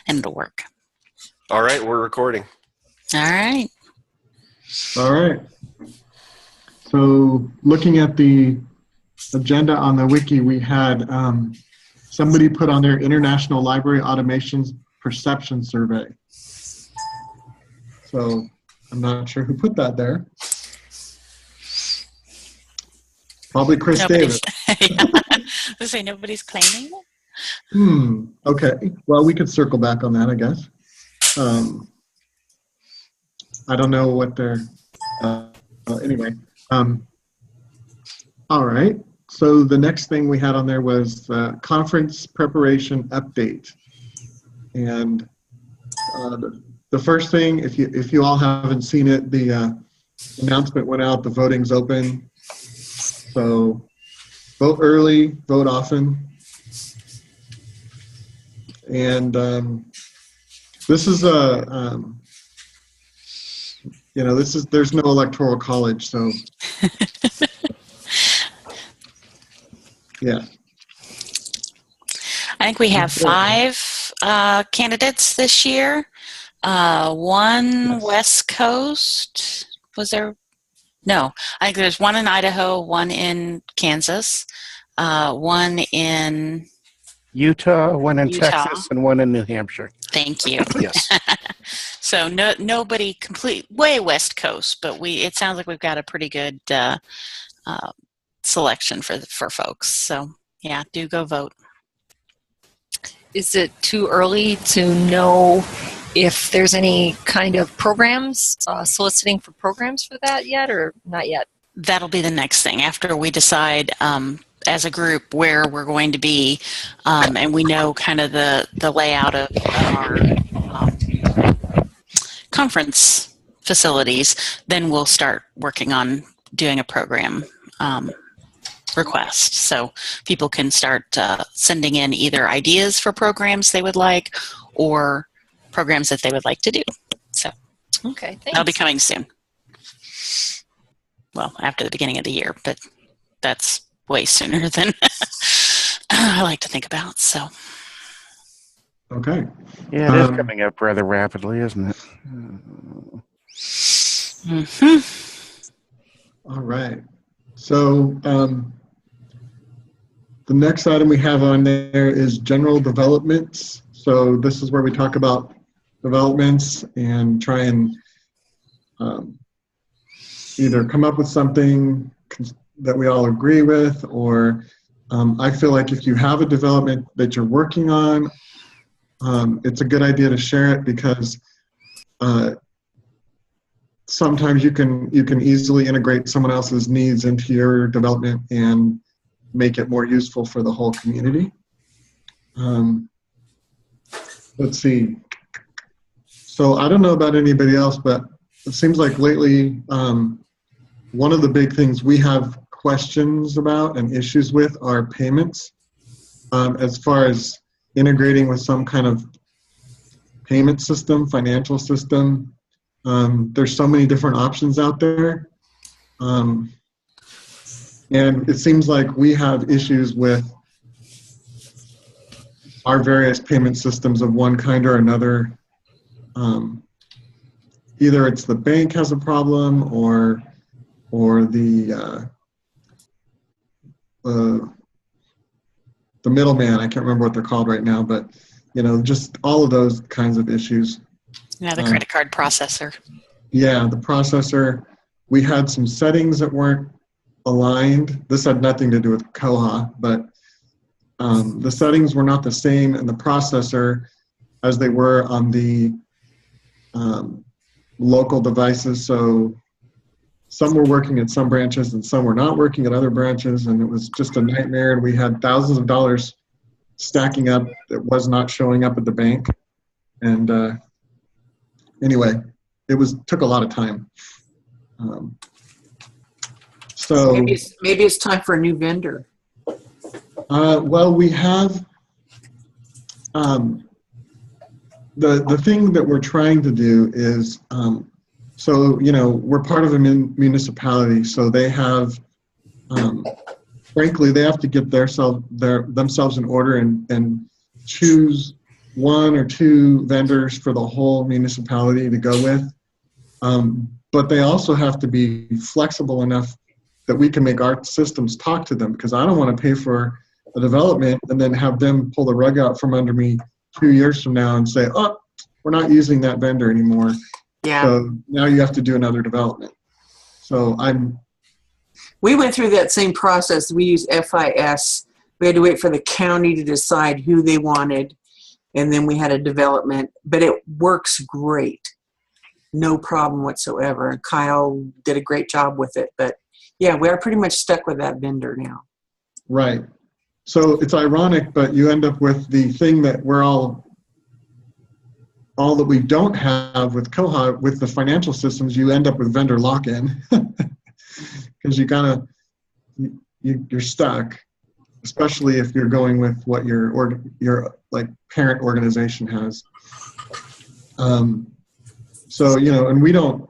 and it'll work. All right, we're recording. All right. All right. So looking at the agenda on the wiki, we had somebody put on their International Library Automations Perception Survey. So I'm not sure who put that there. Probably Chris Davis. Let's say nobody's claiming it. Okay. Well, we could circle back on that, I guess. I don't know what they're. Anyway. All right. So the next thing we had on there was conference preparation update, and the first thing, if you all haven't seen it, the announcement went out. The voting's open, so vote early, vote often, and this is there's no electoral college, so. Yeah. I think we have 5 candidates this year. One West Coast. Was there? No. I think there's one in Idaho, one in Kansas, one in Utah, one in Texas, and one in New Hampshire. Thank you. Yes. So nobody way West Coast, but it sounds like we've got a pretty good selection for folks. So yeah, do go vote. Is it too early to know if there's any kind of programs, soliciting for programs for that yet, or not yet? That'll be the next thing after we decide as a group where we're going to be, and we know kind of the layout of our conference facilities. Then we'll start working on doing a program request, so people can start sending in either ideas for programs they would like or programs that they would like to do. So okay, thanks. That'll be coming soon. Well, after the beginning of the year, but that's way sooner than I like to think about. So Okay. Yeah, it is coming up rather rapidly, isn't it? All right. So the next item we have on there is general developments. So this is where we talk about developments and try and either come up with something that we all agree with, or I feel like if you have a development that you're working on, it's a good idea to share it, because sometimes you can easily integrate someone else's needs into your development and make it more useful for the whole community. Let's see. So I don't know about anybody else, but it seems like lately one of the big things we have questions about and issues with are payments, as far as integrating with some kind of payment system, financial system. There's so many different options out there. And it seems like we have issues with our various payment systems of one kind or another. Either it's the bank has a problem, or the middleman. I can't remember what they're called right now, but just all of those kinds of issues. Yeah, the credit card processor. Yeah, the processor. We had some settings that weren't aligned. This had nothing to do with Koha, but the settings were not the same in the processor as they were on the local devices. So some were working at some branches and some were not working at other branches, and it was just a nightmare. And we had thousands of dollars stacking up that was not showing up at the bank. And anyway, took a lot of time. So maybe it's time for a new vendor. Well, we have the thing that we're trying to do is so we're part of a municipality, so they have frankly they have to get themselves in order and choose one or two vendors for the whole municipality to go with. But they also have to be flexible enough that we can make our systems talk to them, because I don't want to pay for the development and then have them pull the rug out from under me 2 years from now and say, oh, we're not using that vendor anymore. Yeah. So now you have to do another development. So We went through that same process. We used FIS. We had to wait for the county to decide who they wanted, and then we had a development. But it works great. No problem whatsoever. And Kyle did a great job with it. But yeah, we are pretty much stuck with that vendor now. right. So it's ironic, but you end up with the thing that we're all that we don't have with Koha, with the financial systems, you end up with vendor lock-in because you're stuck, especially if you're going with what your like parent organization has. So, and you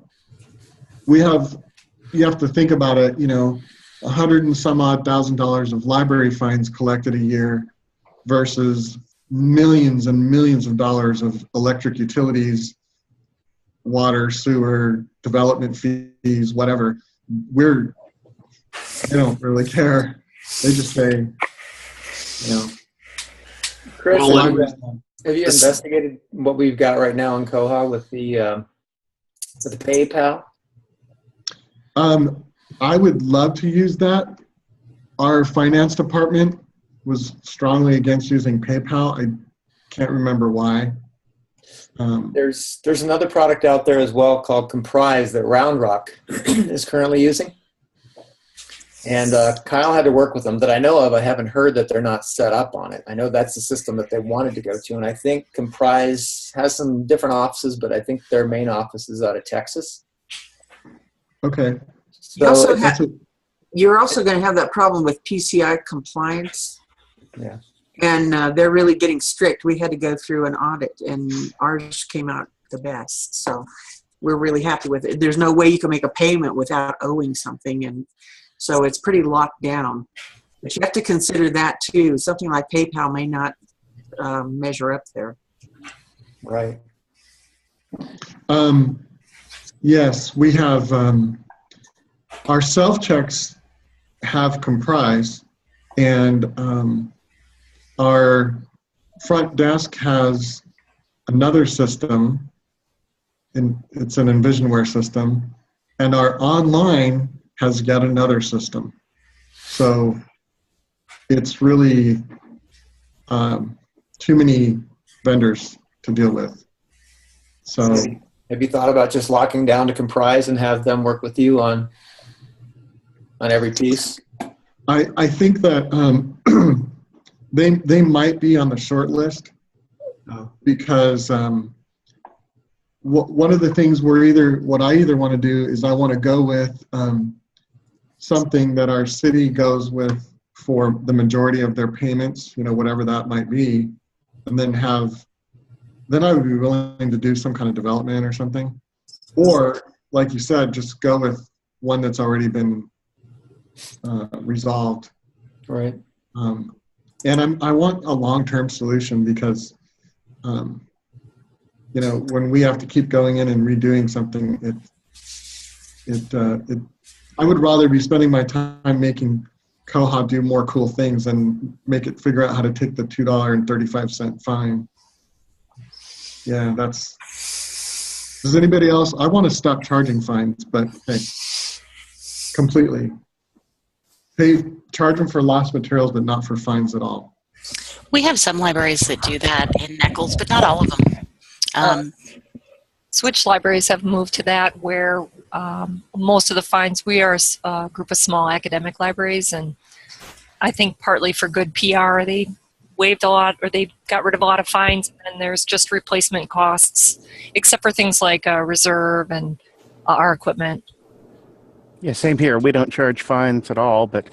have to think about it, $100 and some odd thousand of library fines collected a year versus millions and millions of dollars of electric utilities, water, sewer, development fees, whatever. They don't really care. They just say, Chris, Well, have you investigated what we've got right now in Koha with the PayPal? I would love to use that. Our finance department was strongly against using PayPal. I can't remember why. There's another product out there as well called Comprise that Round Rock is currently using. And Kyle had to work with them that I know of. I haven't heard that they're not set up on it. I know that's the system that they wanted to go to. And I think Comprise has some different offices, but I think their main office is out of Texas. Okay. So You're also going to have that problem with PCI compliance. Yeah. And they're really getting strict. We had to go through an audit, and ours came out the best. So we're really happy with it. There's no way you can make a payment without owing something. And so it's pretty locked down. But you have to consider that too. Something like PayPal may not measure up there. Right. Yes, we have our self-checks have Comprise, and our front desk has another system, and it's an Envisionware system, and our online has yet another system. So it's really too many vendors to deal with. So have you thought about just locking down to Comprise and have them work with you on every piece? I think that they might be on the short list because one of the things what I either want to do is I want to go with something that our city goes with for the majority of their payments, whatever that might be, and then I would be willing to do some kind of development or something. Or, like you said, just go with one that's already been resolved. Right. And I want a long-term solution because, when we have to keep going in and redoing something, I would rather be spending my time making Koha do more cool things than make it figure out how to take the $2.35 fine. Yeah, does anybody else? I want to stop charging fines, but hey, completely. Charge them for lost materials, but not for fines at all. We have some libraries that do that in Nichols, but not all of them. Switch libraries have moved to that where most of the fines, we are a group of small academic libraries, and I think partly for good PR, they waived a lot, or they got rid of a lot of fines, and there's just replacement costs, except for things like reserve and our equipment. Yeah, same here. We don't charge fines at all, but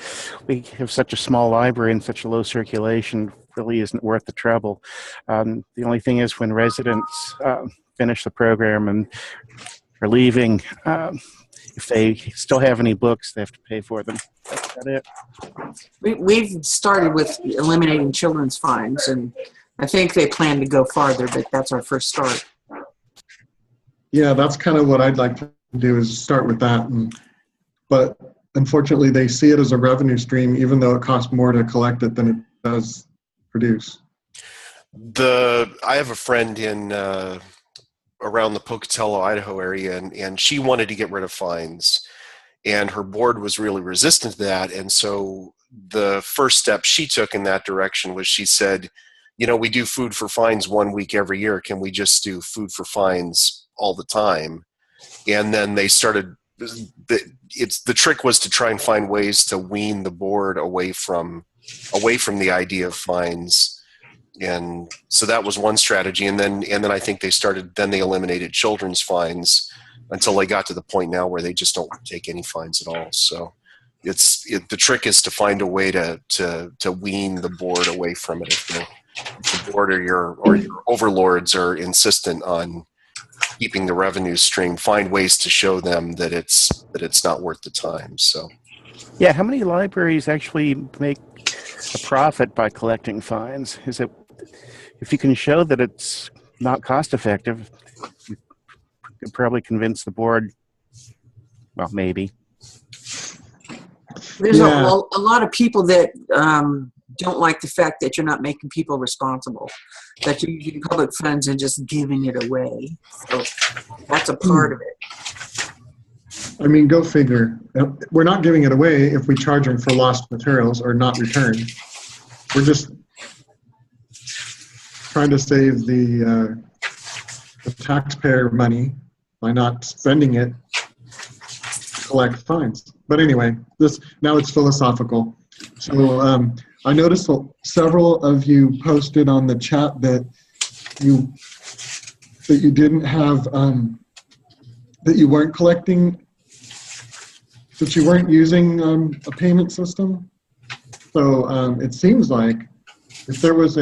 we have such a small library and such a low circulation, really isn't worth the trouble. The only thing is when residents finish the program and are leaving, if they still have any books, they have to pay for them. That's about it. We've started with eliminating children's fines, and I think they plan to go farther, but that's our first start. Yeah, that's kind of what I'd like to do, is start with that. But unfortunately, they see it as a revenue stream, even though it costs more to collect it than it does produce. I have a friend in around the Pocatello, Idaho area, and she wanted to get rid of fines, and her board was really resistant to that. And so the first step she took in that direction was, she said, you know, we do food for fines 1 week every year. Can we just do food for fines all the time? And then they started. The trick was to try and find ways to wean the board away from the idea of fines. And so that was one strategy. And then I think they eliminated children's fines until they got to the point now where they just don't take any fines at all. So the trick is to find a way to wean the board away from it. If the board or your overlords are insistent on keeping the revenue stream, find ways to show them that it's not worth the time. So Yeah, how many libraries actually make a profit by collecting fines? Is it, if you can show that it's not cost effective, you could probably convince the board. Well, maybe. There's Yeah. a lot of people that don't like the fact that you're not making people responsible, that you're using public funds and just giving it away. So that's a part of it. I mean, go figure. We're not giving it away if we charge them for lost materials or not returned. We're just trying to save the taxpayer money by not spending it to collect fines. But anyway, now it's philosophical. So I noticed several of you posted on the chat that you didn't have that you weren't collecting, that you weren't using a payment system. So it seems like if there was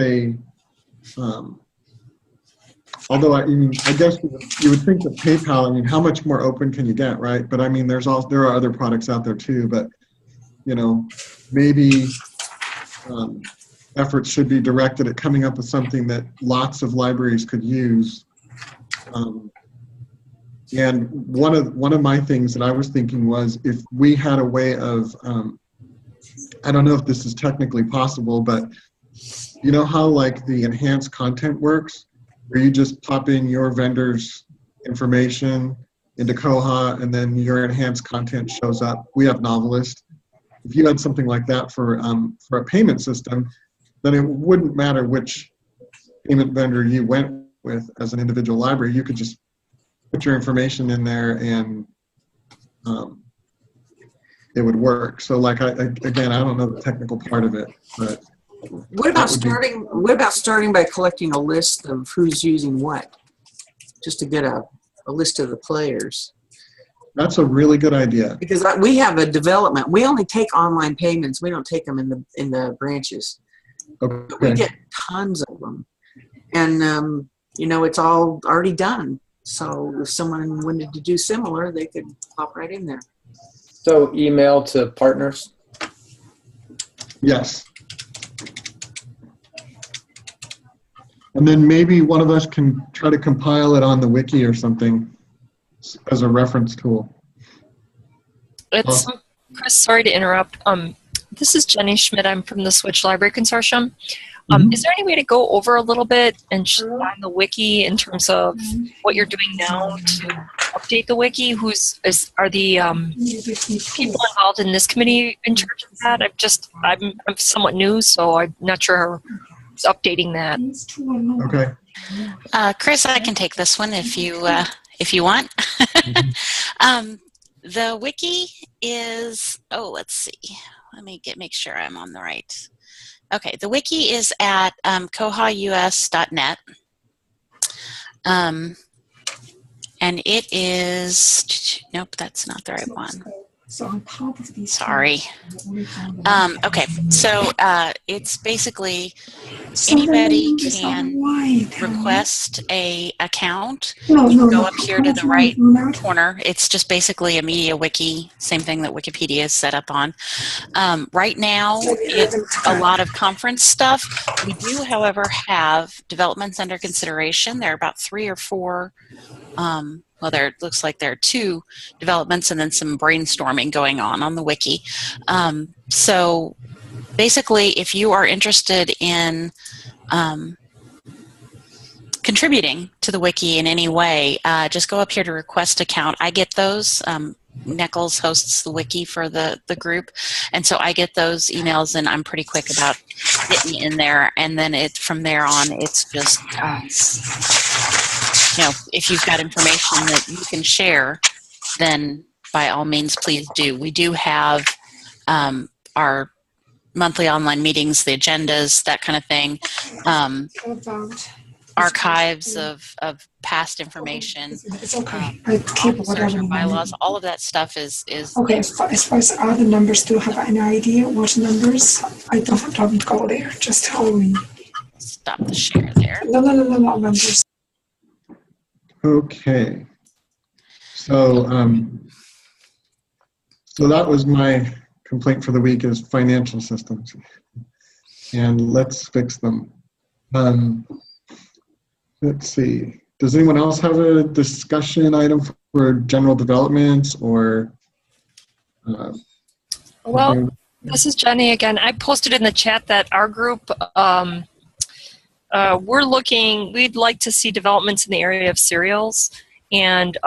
although I guess you would think that PayPal, I mean, how much more open can you get, right? But I mean, there are other products out there too, but you know, maybe efforts should be directed at coming up with something that lots of libraries could use. And one of my things that I was thinking was, if we had a way of, I don't know if this is technically possible, but you know how like the enhanced content works, where you just pop in your vendor's information into Koha and then your enhanced content shows up. We have Novelist. If you had something like that for a payment system, then it wouldn't matter which payment vendor you went with as an individual library. You could just put your information in there and it would work. So like, again, I don't know the technical part of it, but what about starting by collecting a list of who's using what, just to get a list of the players? That's a really good idea. Because we have a development. We only take online payments. We don't take them in the branches. Okay. We get tons of them, and you know, it's all already done. So if someone wanted to do similar, they could pop right in there. So email to partners? Yes. And then maybe one of us can try to compile it on the wiki or something as a reference tool. Chris, sorry to interrupt. This is Jenny Schmidt. I'm from the Switch Library Consortium. Is there any way to go over a little bit and on the wiki in terms of what you're doing now to update the wiki? Are the people involved in this committee in charge of that? I'm somewhat new, so I'm not sure who's updating that. Okay. Chris, I can take this one if you want. The wiki is, let's see. Let me make sure I'm on the right. Okay, the wiki is at koha-US.net. And it is, nope, that's not the right one. So on top of these. Sorry. Okay, so it's basically Some of the anybody numbers are can white. request a account. No, You no, go no. up here to the Not right not- corner. It's just basically a media wiki, same thing that Wikipedia is set up on. Right now, it's a lot of conference stuff. We do, however, have developments under consideration. There are about 3 or 4. Well, there looks like there are 2 developments and then some brainstorming going on the wiki. So basically, if you are interested in contributing to the wiki in any way, just go up here to request account. I get those. Nichols hosts the wiki for the group, and so I get those emails, and I'm pretty quick about getting in there. And then from there on, it's just if you've got information that you can share, then by all means, please do. We do have our monthly online meetings, the agendas, that kind of thing. Archives of past information. It's okay. I keep whatever Officers or you bylaws, want. all of that stuff is Okay, as far as other numbers, do you have any idea what numbers? I don't go there. Just tell me. Stop the share there. No, numbers. Okay. So, so that was my complaint for the week, is financial systems. And let's fix them. Let's see. Does anyone else have a discussion item for general developments or? Well, this is Jenny again. I posted in the chat that our group, we'd like to see developments in the area of cereals, and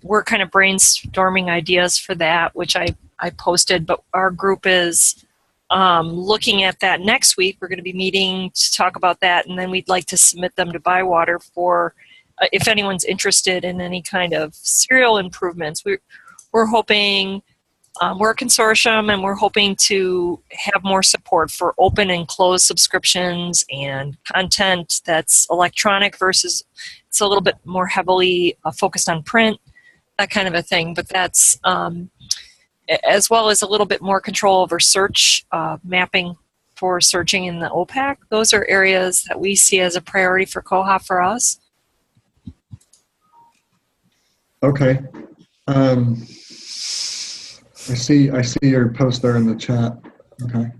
we're kind of brainstorming ideas for that, which I posted, but our group is looking at that next week. We're going to be meeting to talk about that, and then we'd like to submit them to Bywater for if anyone's interested in any kind of cereal improvements. We're hoping, we're a consortium, and we're hoping to have more support for open and closed subscriptions and content that's electronic versus it's a little bit more heavily focused on print, that kind of a thing. But that's as well as a little bit more control over search, mapping for searching in the OPAC. Those are areas that we see as a priority for Koha for us. Okay. I see your post there in the chat. Okay.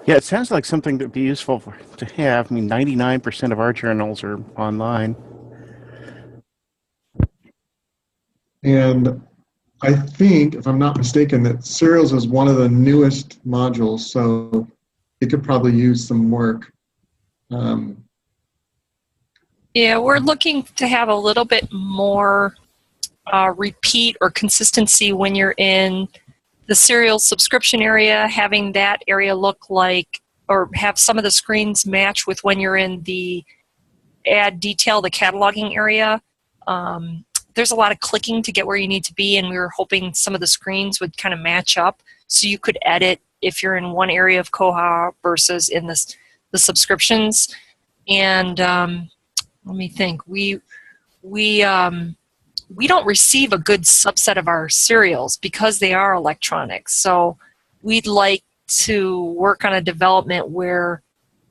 Yeah, it sounds like something that would be useful to have. I mean, 99% of our journals are online. And I think, if I'm not mistaken, that Serials is one of the newest modules, so it could probably use some work. Yeah, we're looking to have a little bit more repeat or consistency when you're in the serial subscription area, having that area look like, or have some of the screens match with when you're in the add detail, the cataloging area. There's a lot of clicking to get where you need to be, and we were hoping some of the screens would kind of match up so you could edit if you're in one area of Koha versus in the subscriptions. And let me think. We don't receive a good subset of our serials because they are electronic. So we'd like to work on a development where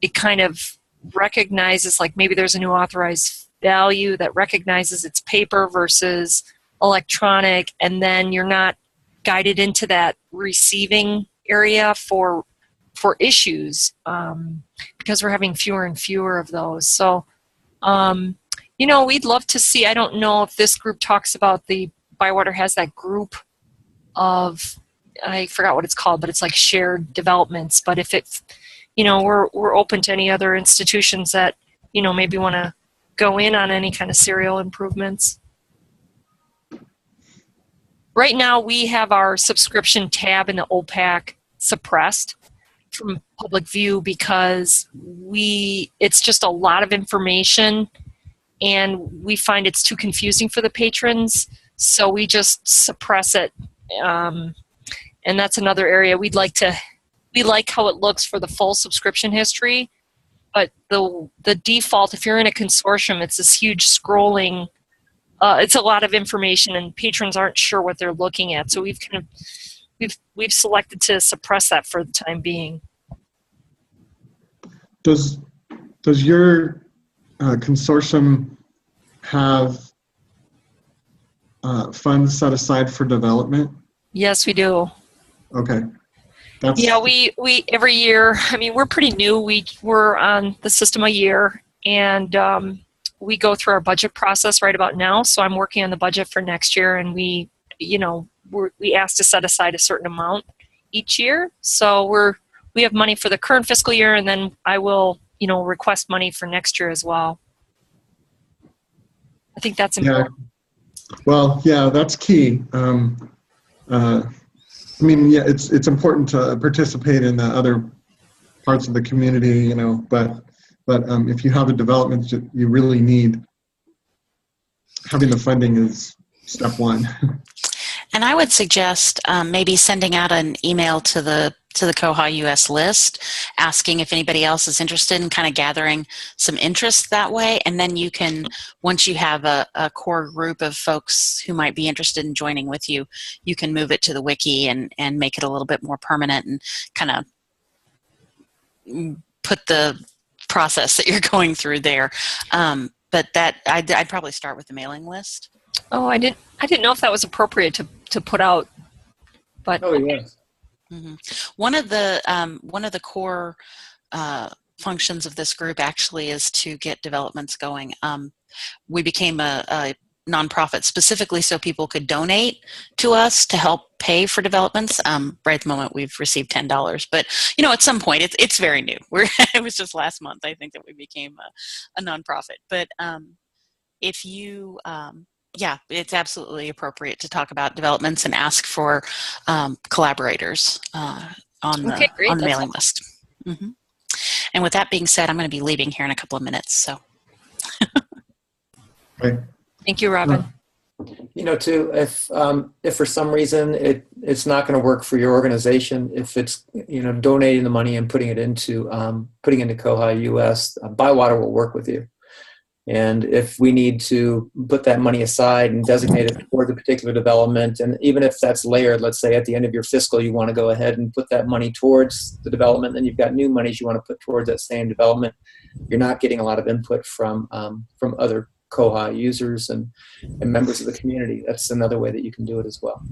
it kind of recognizes, like maybe there's a new authorized value that recognizes it's paper versus electronic, and then you're not guided into that receiving area for issues because we're having fewer and fewer of those. So we'd love to see, I don't know if this group talks about Bywater has that group of, I forgot what it's called, but it's like shared developments. But if it's, we're open to any other institutions that, maybe want to go in on any kind of serial improvements. Right now, we have our subscription tab in the OPAC suppressed from public view because it's just a lot of information, and we find it's too confusing for the patrons, so we just suppress it. And that's another area we like how it looks for the full subscription history, but the default, if you're in a consortium, it's this huge scrolling it's a lot of information, and patrons aren't sure what they're looking at. So we've kind of we've selected to suppress that for the time being. Does your consortium have funds set aside for development? Yes, we do. Okay. That's, Yeah, we every year. I mean, we're pretty new. We're on the system a year, and we go through our budget process right about now. So I'm working on the budget for next year, and we ask to set aside a certain amount each year. So we have money for the current fiscal year, and then I will request money for next year as well. I think that's important. Yeah. Well, yeah, that's key. I mean, yeah, it's important to participate in the other parts of the community, but if you have a development that you really need, having the funding is step one. And I would suggest maybe sending out an email to the koha-US list, asking if anybody else is interested in kind of gathering some interest that way. And then you can, once you have a core group of folks who might be interested in joining with you, you can move it to the wiki and make it a little bit more permanent and kind of put the process that you're going through there. But that I'd probably start with the mailing list. Oh, I didn't know if that was appropriate to put out, but Oh, yes. Mm-hmm. One of the core functions of this group actually is to get developments going. We became a nonprofit specifically so people could donate to us to help pay for developments. Right at the moment, we've received $10, but at some point, it's very new. It was just last month, I think, that we became a nonprofit. But if you yeah, it's absolutely appropriate to talk about developments and ask for collaborators on the mailing list. Mm-hmm. And with that being said, I'm going to be leaving here in a couple of minutes. So, Right. Thank you, Robin. Too, if for some reason it's not going to work for your organization, if it's donating the money and putting into koha-US, Bywater will work with you. And if we need to put that money aside and designate it toward the particular development, and even if that's layered, let's say at the end of your fiscal, you want to go ahead and put that money towards the development, then you've got new monies you want to put towards that same development. You're not getting a lot of input from other Koha users and members of the community. That's another way that you can do it as well.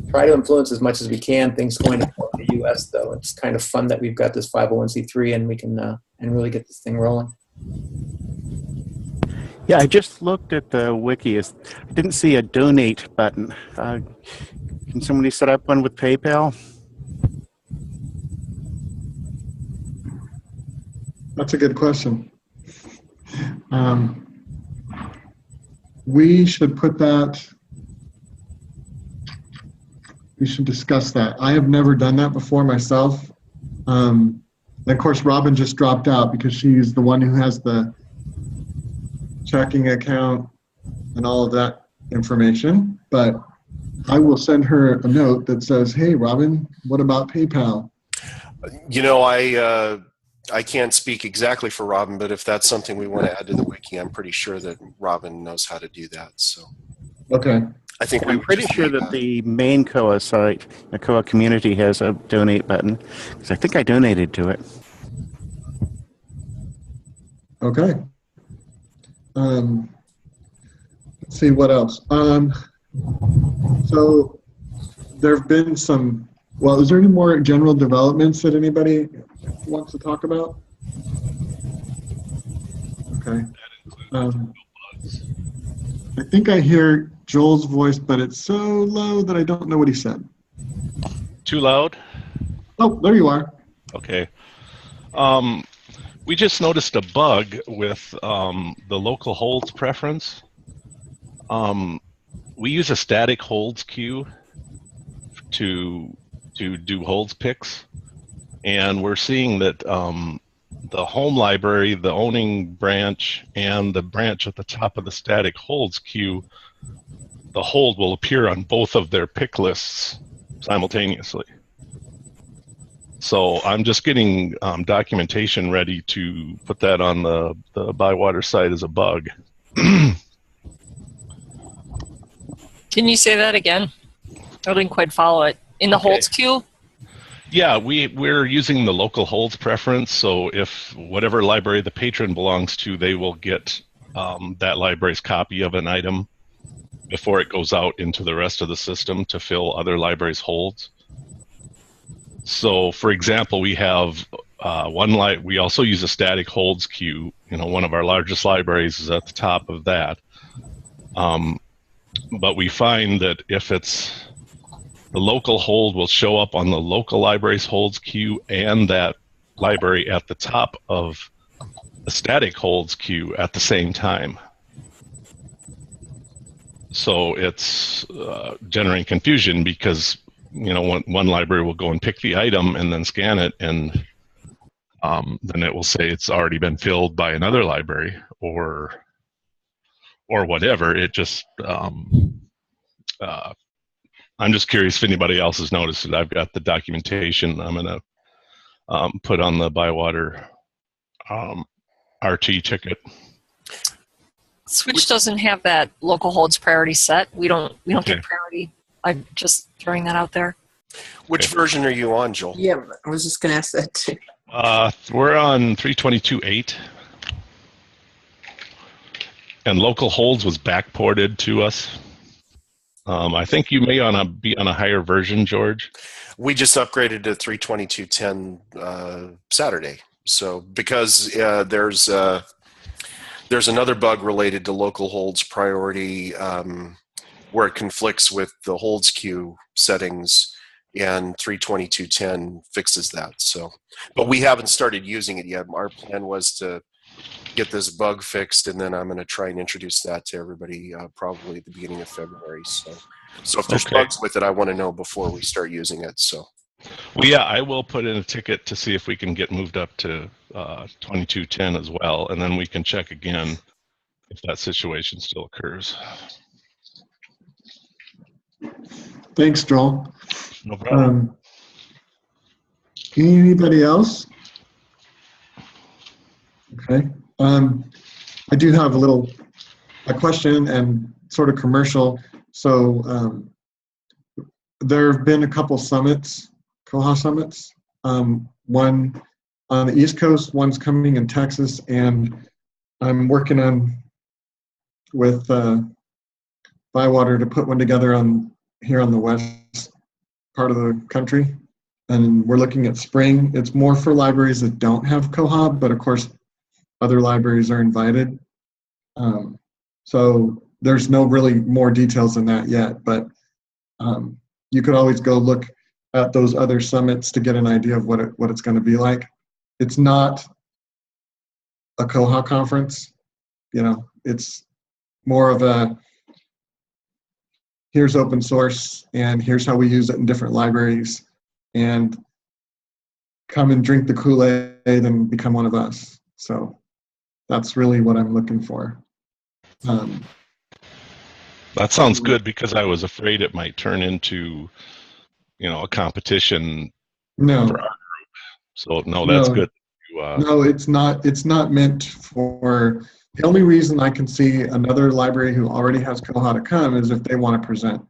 Try to influence as much as we can things going to the U.S. though. It's kind of fun that we've got this 501c3 and we can and really get this thing rolling. Yeah, I just looked at the wiki. I didn't see a donate button. Can somebody set up one with PayPal? That's a good question. We should put that, we should discuss that. I have never done that before myself. And of course, Robin just dropped out because she's the one who has the checking account and all of that information. But I will send her a note that says, hey, Robin, what about PayPal? I can't speak exactly for Robin, but if that's something we want to add to the wiki, I'm pretty sure that Robin knows how to do that. So, okay. I think I'm pretty sure that the main Koha site, the Koha community, has a donate button, because I think I donated to it. Okay. Let's see what else. So there have been some. Well, is there any more general developments that anybody wants to talk about? Okay. I think I hear Joel's voice, but it's so low that I don't know what he said. Too loud? Oh, there you are. Okay. We just noticed a bug with the local holds preference. We use a static holds queue to do holds picks, and we're seeing that the home library, the owning branch, and the branch at the top of the static holds queue, the hold will appear on both of their pick lists simultaneously. So I'm just getting documentation ready to put that on the Bywater site as a bug. Can you say that again? I didn't quite follow it. In the Okay. holds queue? Yeah, we're using the local holds preference. So if whatever library the patron belongs to, they will get that library's copy of an item before it goes out into the rest of the system to fill other libraries' holds. So, for example, we have we also use a static holds queue. One of our largest libraries is at the top of that. But we find that if it's the local hold will show up on the local library's holds queue and that library at the top of the static holds queue at the same time. So it's generating confusion because one library will go and pick the item and then scan it, and then it will say it's already been filled by another library or whatever. It just I'm just curious if anybody else has noticed it. I've got the documentation I'm going to put on the Bywater RT ticket. Switch doesn't have that local holds priority set. We don't Okay. get priority. I'm just throwing that out there. Which version are you on, Joel? Yeah, I was just going to ask that too. We're on 322.8. And local holds was backported to us. I think you may be on a higher version, George. We just upgraded to 322.10 Saturday. So because there's another bug related to local holds priority where it conflicts with the holds queue settings, and 322.10 fixes that. So, but we haven't started using it yet. Our plan was to get this bug fixed, and then I'm going to try and introduce that to everybody probably at the beginning of February. So if there's bugs with it, I want to know before we start using it. So, well, yeah, I will put in a ticket to see if we can get moved up to 22.10 as well, and then we can check again if that situation still occurs. Thanks, Joel. No problem. Anybody else? Okay. I do have a question and sort of commercial. So there have been a couple summits, Koha summits. One on the East Coast, one's coming in Texas, and I'm working with Bywater to put one together here on the west part of the country. And we're looking at spring. It's more for libraries that don't have Koha, but of course, other libraries are invited. So there's no really more details than that yet, but you could always go look at those other summits to get an idea of what it's going to be like. It's not a Koha conference, it's more of a here's open source and here's how we use it in different libraries, and come and drink the Kool-Aid and become one of us. So that's really what I'm looking for. That sounds good, because I was afraid it might turn into, a competition for our group. So no, that's good. No, it's not. It's not meant for. The only reason I can see another library who already has Koha to come is if they want to present.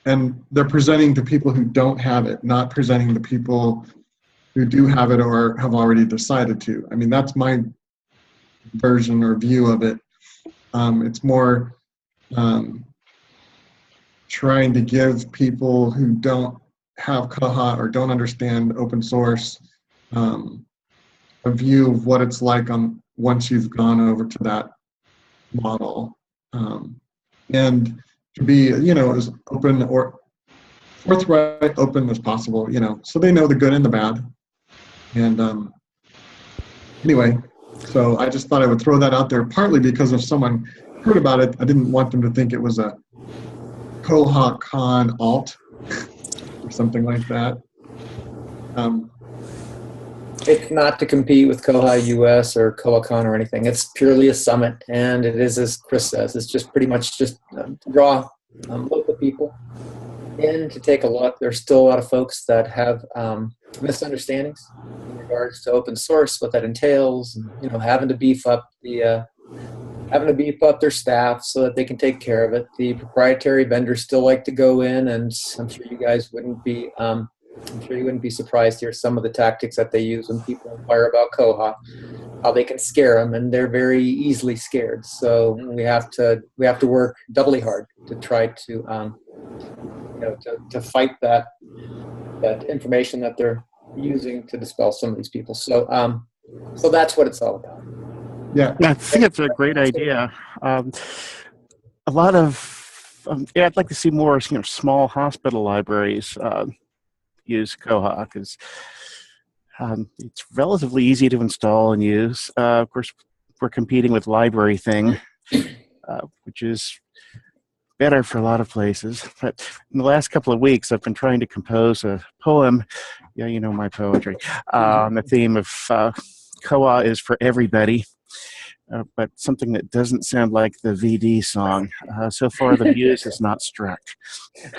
And they're presenting to people who don't have it, not presenting to people who do have it or have already decided to. I mean, that's my version or view of it. It's more trying to give people who don't have Koha or don't understand open source a view of what it's like once you've gone over to that model, and to be as open or forthright, open as possible, so they know the good and the bad. And anyway, so I just thought I would throw that out there, partly because if someone heard about it, I didn't want them to think it was a Koha Con alt or something like that. It's not to compete with koha-US or KohaCon or anything. It's purely a summit, and it is, as Chris says, it's just pretty much just to draw local people in to take a look. There's still a lot of folks that have misunderstandings in regards to open source, what that entails, and having to beef up the having to beef up their staff so that they can take care of it. The proprietary vendors still like to go in, and I'm sure you guys wouldn't be. I'm sure you wouldn't be surprised to hear some of the tactics that they use when people inquire about Koha, how they can scare them, and they're very easily scared. So we have to work doubly hard to try to to fight that information that they're using to dispel some of these people. So so that's what it's all about. Yeah. I think it's a great idea. A lot of, I'd like to see more, small hospital libraries use Koha, because it's relatively easy to install and use. Of course, we're competing with Library Thing, which is better for a lot of places. But in the last couple of weeks, I've been trying to compose a poem. Yeah, you know my poetry. On the theme of Koha is for everybody. But something that doesn't sound like the VD song. So far, the muse has not struck.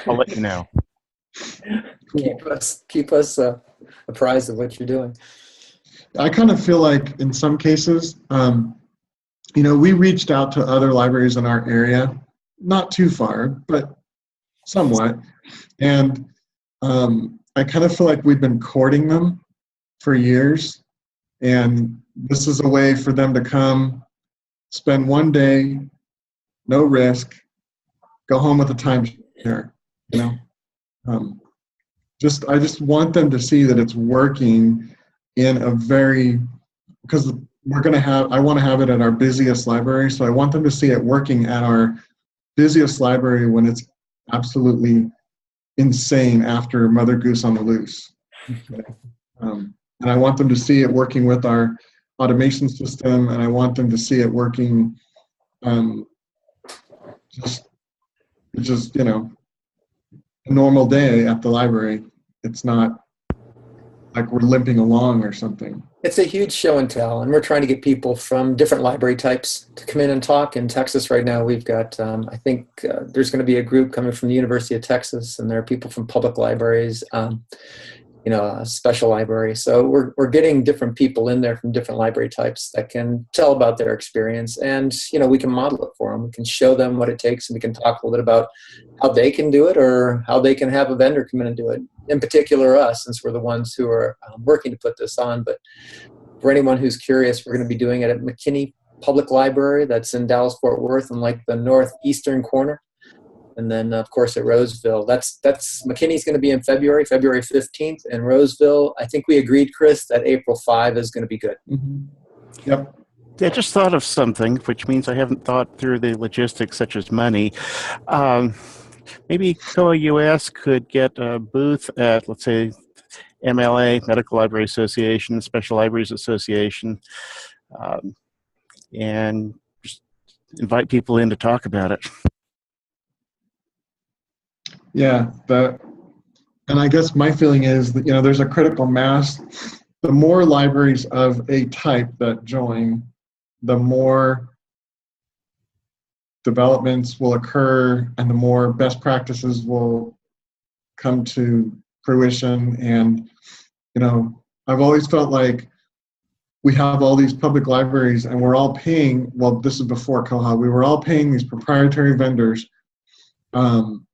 I'll let you know. Keep us apprised of what you're doing. I kind of feel like in some cases, we reached out to other libraries in our area, not too far, but somewhat. And I kind of feel like we've been courting them for years. And this is a way for them to come, spend one day, no risk, go home with a timeshare, I just want them to see that it's working in a because I want to have it at our busiest library, so I want them to see it working at our busiest library when it's absolutely insane after Mother Goose on the Loose. And I want them to see it working with our automation system, and I want them to see it working just a normal day at the library. It's not like we're limping along or something. It's a huge show and tell, and we're trying to get people from different library types to come in and talk. In Texas right now, we've got, I think there's going to be a group coming from the University of Texas, and there are people from public libraries, a special library. So we're getting different people in there from different library types that can tell about their experience, and we can model it for them. We can show them what it takes, and we can talk a little bit about how they can do it or how they can have a vendor come in and do it. In particular, us, since we're the ones who are working to put this on. But for anyone who's curious, we're going to be doing it at McKinney Public Library. That's in Dallas-Fort Worth in like the northeastern corner. And then, of course, at Roseville. That's McKinney's going to be in February 15th. And Roseville, I think we agreed, Chris, that April 5 is going to be good. Mm-hmm. Yep. I just thought of something, which means I haven't thought through the logistics, such as money. Maybe koha-US could get a booth at, let's say, MLA, Medical Library Association, Special Libraries Association, and just invite people in to talk about it. Yeah, and I guess my feeling is that, there's a critical mass. The more libraries of a type that join, the more developments will occur and the more best practices will come to fruition. And, I've always felt like we have all these public libraries and we're all paying, well, this is before Koha, we were all paying these proprietary vendors, and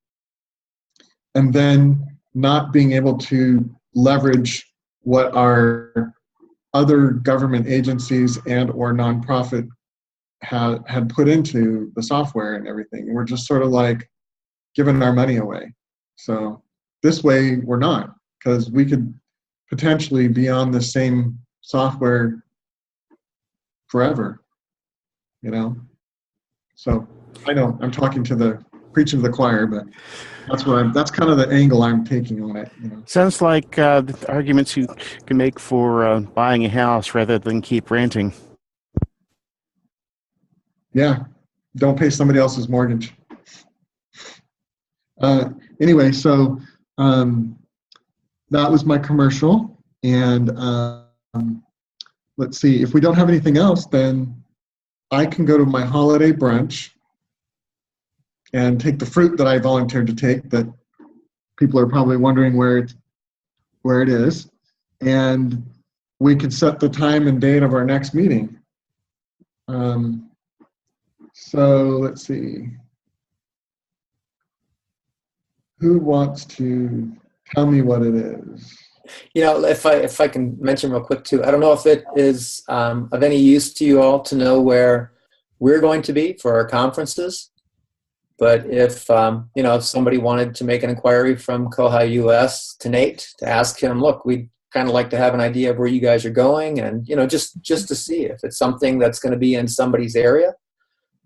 then not being able to leverage what our other government agencies and or nonprofit had put into the software and everything. We're just sort of like giving our money away. So this way we're not, because we could potentially be on the same software forever, So I know I'm talking to the preaching to the choir, but that's kind of the angle I'm taking on it. Sounds like the arguments you can make for buying a house rather than keep renting. Yeah, don't pay somebody else's mortgage. Anyway, so that was my commercial, and let's see, if we don't have anything else, then I can go to my holiday brunch and take the fruit that I volunteered to take, that people are probably wondering where it is, and we could set the time and date of our next meeting. So let's see. Who wants to tell me what it is? You know, if I can mention real quick too, I don't know if it is of any use to you all to know where we're going to be for our conferences. But if you know, if somebody wanted to make an inquiry from koha-US to Nate to ask him, look, we'd kind of like to have an idea of where you guys are going, and you know, just to see if it's something that's going to be in somebody's area.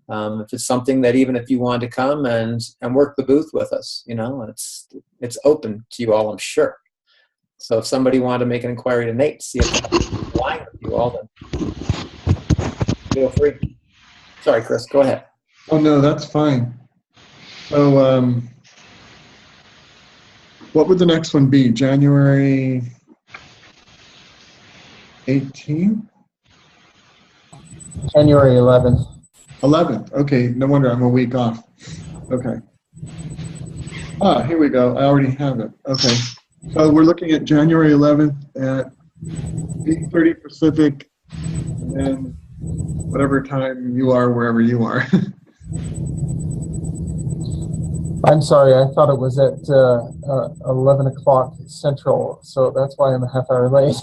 If it's something that even if you want to come and work the booth with us, you know, it's open to you all, I'm sure. So if somebody wanted to make an inquiry to Nate, see if that's in line with you all, then feel free. Sorry, Chris, go ahead. Oh no, that's fine. So what would the next one be? January 18th? January 11th. 11th. Okay, no wonder I'm a week off. Okay. Ah, here we go. I already have it. Okay. So we're looking at January 11th at 8:30 Pacific, and whatever time you are, wherever you are. I'm sorry, I thought it was at 11 o'clock Central, so that's why I'm a half hour late.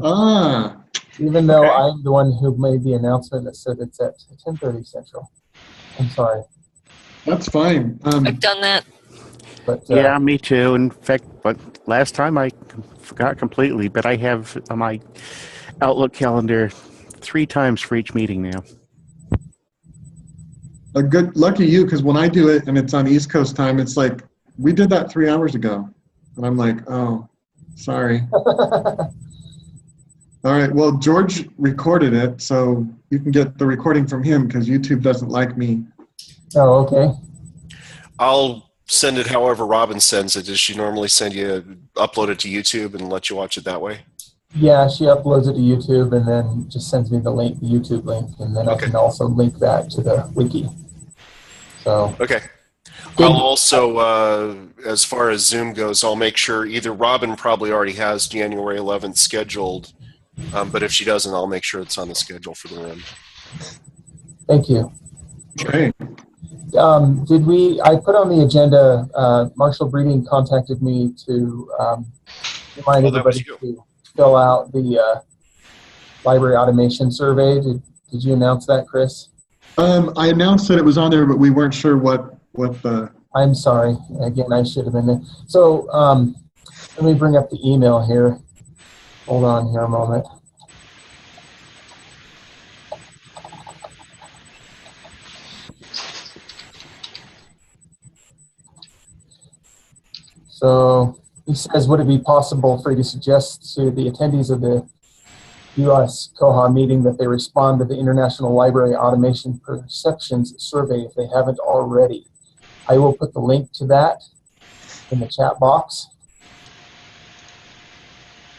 Ah. Even though Okay. I'm the one who made the announcement that said it's at 10:30 Central. I'm sorry. That's fine. I've done that. But Yeah, me too. In fact, but last time I forgot completely, but I have on my Outlook calendar 3 times for each meeting now. A good lucky you, because when I do it and it's on East Coast time, it's like we did that 3 hours ago, and I'm like, oh, sorry. All right. Well, George recorded it, so you can get the recording from him because YouTube doesn't like me. Oh, okay. I'll send it however Robin sends it. Does she normally send you, upload it to YouTube and let you watch it that way? Yeah, she uploads it to YouTube and then just sends me the link, the YouTube link, and then I Okay. can also link that to the wiki. So Okay. Good. I'll also, as far as Zoom goes, I'll make sure either Robin probably already has January 11th scheduled, but if she doesn't, I'll make sure it's on the schedule for the room. Thank you. Okay. I put on the agenda, Marshall Breeding contacted me to remind Oh, that was everybody you. to fill out the library automation survey. Did you announce that, Chris? I announced that it was on there, but we weren't sure what the. I'm sorry. Again, I should have been there. So let me bring up the email here. Hold on here a moment. So he says, would it be possible for you to suggest to the attendees of the U.S. KOHA meeting that they respond to the International Library Automation Perceptions Survey if they haven't already? I will put the link to that in the chat box.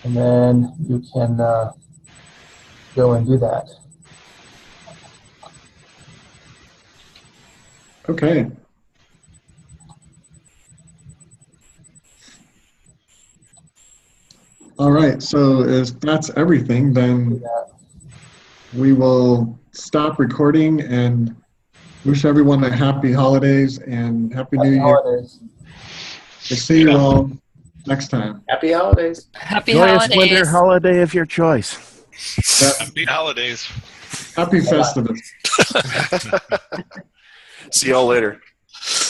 And then you can go and do that. Okay. All right. So if that's everything, then we will stop recording and wish everyone a happy holidays and happy New Year. Holidays. We'll see you all next time. Happy holidays. Happy Joyous holidays. winter holiday of your choice. Happy holidays. Happy Festivus. See y'all later.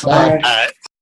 Bye. Bye.